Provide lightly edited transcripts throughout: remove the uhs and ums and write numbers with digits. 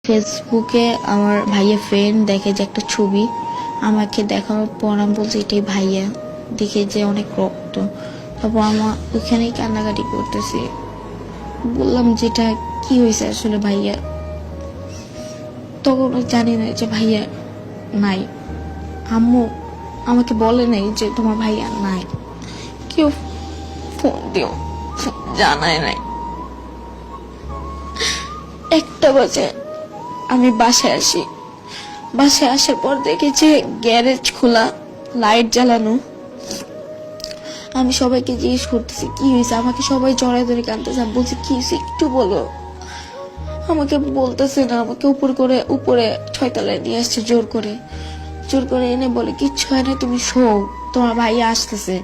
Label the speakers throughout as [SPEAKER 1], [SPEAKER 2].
[SPEAKER 1] ফেসবুকে আমার ভাইয়া ফ্রেন্ড দেখে যে একটা ছবি, আমাকে দেখানোর পর আমি বলছি এটাই ভাইয়া, দেখে যে অনেক রক্ত। তারপর আমার ওইখানেই কান্নাকাটি করতেছি, বললাম যেটা কি হয়েছে আসলে ভাইয়া। তখন জানি না যে ভাইয়া নাই, আম্মু আমাকে বলে নাই যে তোমার ভাইয়া নাই, কেউ ফোন দিও জানায় নাই। 1টা বাজে আমি বাসায় আসি, বাসায় আসার পর দেখি যে গ্যারেজ খোলা, লাইট জ্বালানো। আমি সবাইকে জিজ্ঞেস করতেছি কি হয়েছে, আমাকে সবাই জড়ায় ধরে কাঁদতেছে। আমি বলছি কি হয়েছে একটু বলো, আমাকে বলতেছে না। আমাকে উপরে 6 তলায় নিয়ে আসছে জোর করে এনে বলে কিচ্ছু হয় না, তুমি শোও, তোমার ভাই আসতেছে।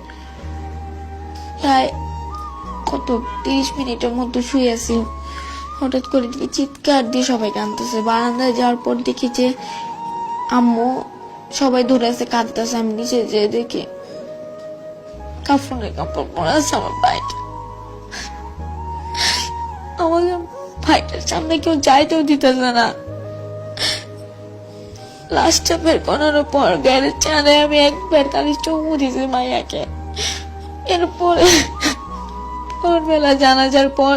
[SPEAKER 1] প্রায় 30 মিনিটের মতো শুয়ে আছি, হঠাৎ করে দেখি চিৎকার দিয়ে সবাই কাঁদতেছে। বারান্দায় যাওয়ার পর দেখি যে আম্মু সবাই ধরে আছে কাঁদতেছে। আমি নিচে যেয়ে দেখি কাপড় পরে আছে আমার ভাইটা। আমাকে ভাইটার সামনে কেউ যাইতেও দিতেছে না। লাস্টটা বের করার পর গ্যারেজ চাঁদে আমি একবার খালি চুমু দিয়েছি মাইয়াকে। এরপরে ভোরবেলা জানাজার পর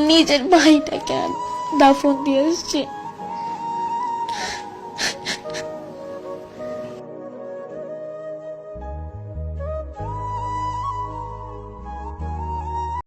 [SPEAKER 1] নিজের ভাইটাকে দাফন দিয়ে এসছি।